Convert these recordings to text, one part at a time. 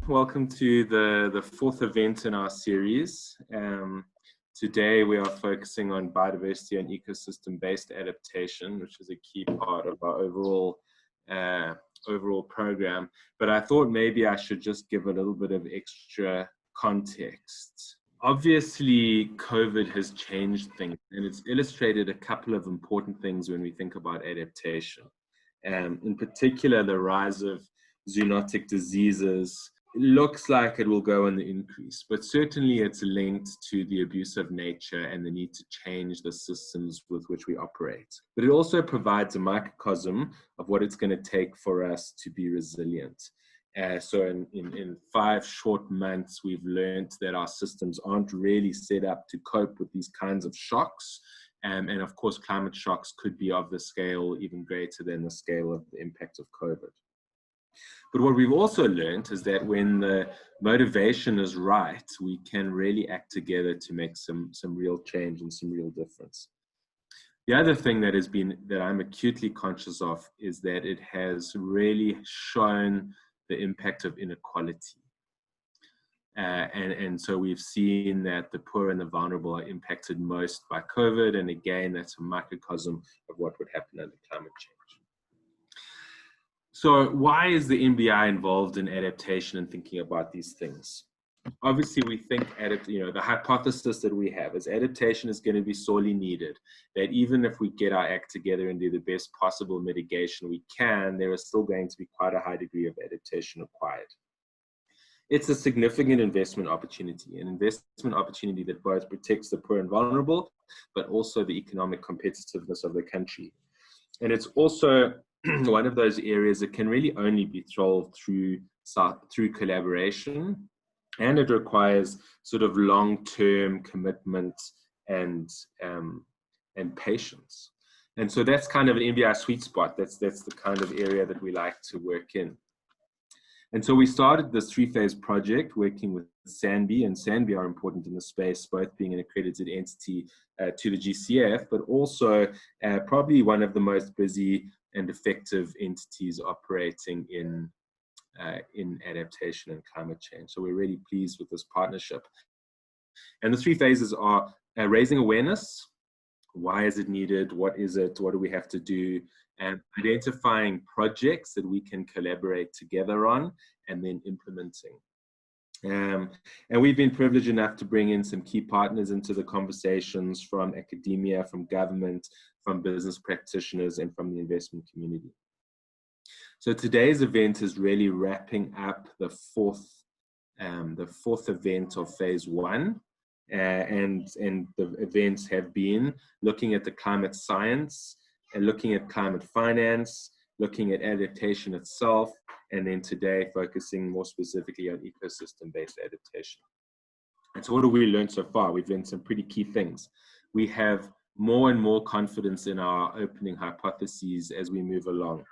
Welcome to the fourth event in our series. Today we are focusing on biodiversity and ecosystem-based adaptation, which is a key part of our overall program. But I thought maybe I should just give a little bit of extra context. Obviously, COVID has changed things, and it's illustrated a couple of important things when we think about adaptation. In particular, the rise of zoonotic diseases. It looks like it will go on the increase, but certainly it's linked to the abuse of nature and the need to change the systems with which we operate. But it also provides a microcosm of what it's going to take for us to be resilient. So in 5 short months, we've learned that our systems aren't really set up to cope with these kinds of shocks. And of course, climate shocks could be of the scale even greater than the scale of the impact of COVID. But what we've also learned is that when the motivation is right, we can really act together to make some real change and some real difference. The other thing that I'm acutely conscious of is that it has really shown the impact of inequality. And so we've seen that the poor and the vulnerable are impacted most by COVID. And again, that's a microcosm of what would happen under climate change. So why is the NBI involved in adaptation and thinking about these things? Obviously, we think, the hypothesis that we have is adaptation is going to be sorely needed, that even if we get our act together and do the best possible mitigation we can, there is still going to be quite a high degree of adaptation required. It's a significant investment opportunity, an investment opportunity that both protects the poor and vulnerable, but also the economic competitiveness of the country. And it's also one of those areas that can really only be solved through collaboration, and it requires sort of long-term commitment and patience. And so that's kind of an NBI sweet spot. That's the kind of area that we like to work in. And so we started this 3-phase project working with SANBI, and SANBI are important in the space, both being an accredited entity to the GCF, but also probably one of the most busy and effective entities operating in adaptation and climate change. So we're really pleased with this partnership. And the 3 phases are raising awareness. Why is it needed? What is it? What do we have to do? And identifying projects that we can collaborate together on, and then implementing. And we've been privileged enough to bring in some key partners into the conversations from academia, from government, from business practitioners, and from the investment community. So today's event is really wrapping up the fourth event of phase 1. And the events have been looking at the climate science, and looking at climate finance, looking at adaptation itself, and then today focusing more specifically on ecosystem-based adaptation. And so what have we learned so far? We've learned some pretty key things. We have more and more confidence in our opening hypotheses as we move along.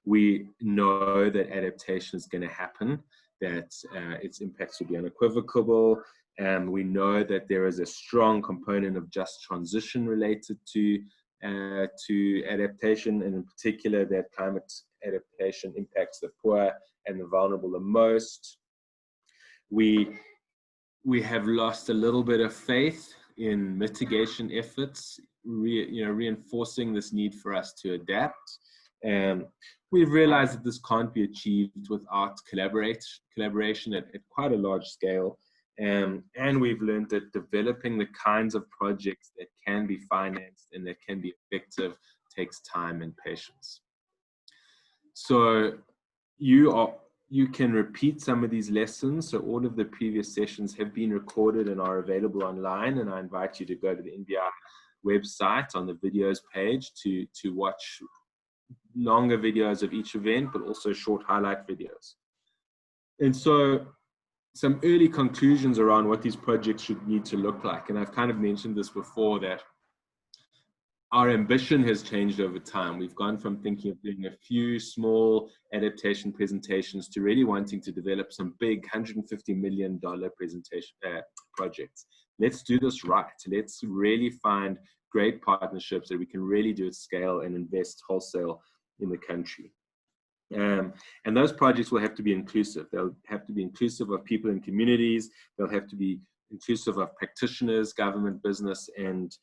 We know that adaptation is going to happen, that its impacts will be unequivocal. We know that there is a strong component of just transition related to adaptation, and in particular that climate adaptation impacts the poor and the vulnerable the most. We have lost a little bit of faith in mitigation efforts, reinforcing this need for us to adapt. We've realized that this can't be achieved without collaboration at quite a large scale. And we've learned that developing the kinds of projects that can be financed and that can be effective takes time and patience. So you can repeat some of these lessons. So all of the previous sessions have been recorded and are available online. And I invite you to go to the NBI website on the videos page to watch longer videos of each event, but also short highlight videos. And so some early conclusions around what these projects should need to look like. And I've kind of mentioned this before, that our ambition has changed over time. We've gone from thinking of doing a few small adaptation presentations to really wanting to develop some big $150 million presentation projects. Let's do this right. Let's really find great partnerships that we can really do at scale and invest wholesale in the country. And those projects will have to be inclusive. They'll have to be inclusive of people in communities. They'll have to be inclusive of practitioners, government, business, and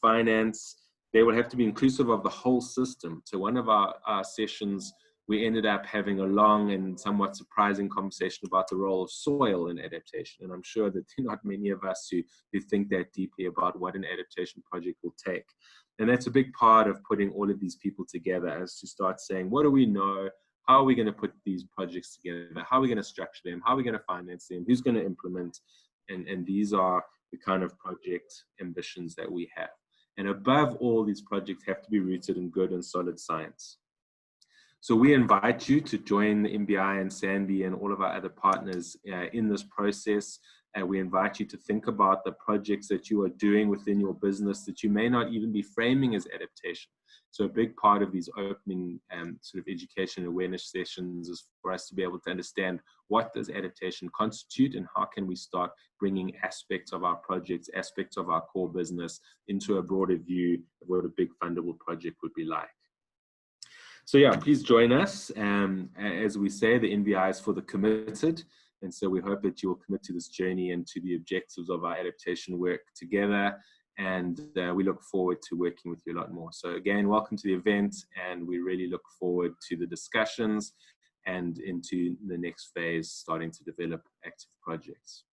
finance. They will have to be inclusive of the whole system. So one of our sessions, we ended up having a long and somewhat surprising conversation about the role of soil in adaptation. And I'm sure that there are not many of us who think that deeply about what an adaptation project will take. And that's a big part of putting all of these people together, as to start saying, what do we know? How are we going to put these projects together? How are we going to structure them? How are we going to finance them? Who's going to implement? And these are the kind of project ambitions that we have. And above all, these projects have to be rooted in good and solid science. So we invite you to join the NBI and SANBI and all of our other partners in this process. We invite you to think about the projects that you are doing within your business that you may not even be framing as adaptation. So a big part of these opening sort of education awareness sessions is for us to be able to understand what does adaptation constitute and how can we start bringing aspects of our projects, aspects of our core business into a broader view of what a big fundable project would be like. So yeah, please join us. As we say, the NBI is for the committed. And so we hope that you will commit to this journey and to the objectives of our adaptation work together. And we look forward to working with you a lot more. So again, welcome to the event. And we really look forward to the discussions and into the next phase, starting to develop active projects.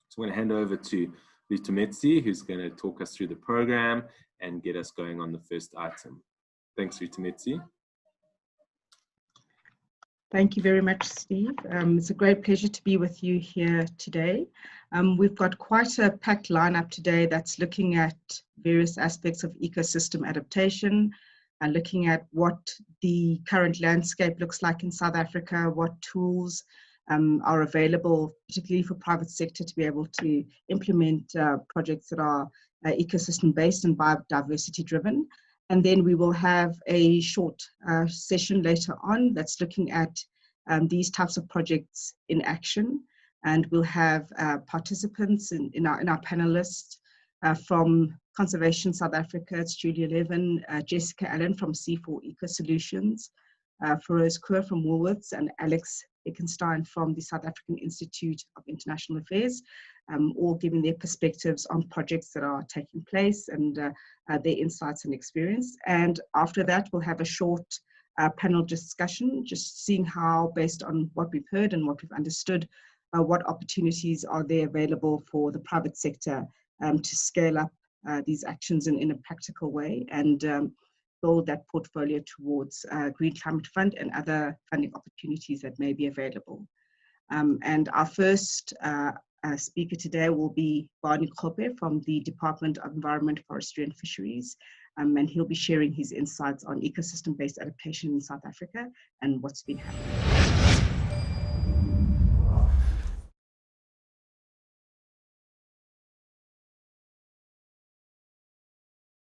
So I'm going to hand over to Reitumetse, who's going to talk us through the program and get us going on the first item. Thanks, Reitumetse. Thank you very much, Steve. It's a great pleasure to be with you here today. We've got quite a packed lineup today that's looking at various aspects of ecosystem adaptation, looking at what the current landscape looks like in South Africa, what tools are available, particularly for private sector, to be able to implement projects that are ecosystem-based and biodiversity-driven. And then we will have a short session later on that's looking at these types of projects in action. And we'll have participants in our panelists from Conservation South Africa. It's Julia Levin, Jessica Allen from C4 Eco Solutions, Feroz Kaur from Woolworths, and Alex Eckenstein from the South African Institute of International Affairs, all giving their perspectives on projects that are taking place and their insights and experience. And after that, we'll have a short panel discussion, just seeing how, based on what we've heard and what we've understood, what opportunities are there available for the private sector to scale up these actions in a practical way and build that portfolio towards Green Climate Fund and other funding opportunities that may be available. And our first speaker today will be Barney Kope from the Department of Environment, Forestry and Fisheries, and he'll be sharing his insights on ecosystem-based adaptation in South Africa and what's been happening.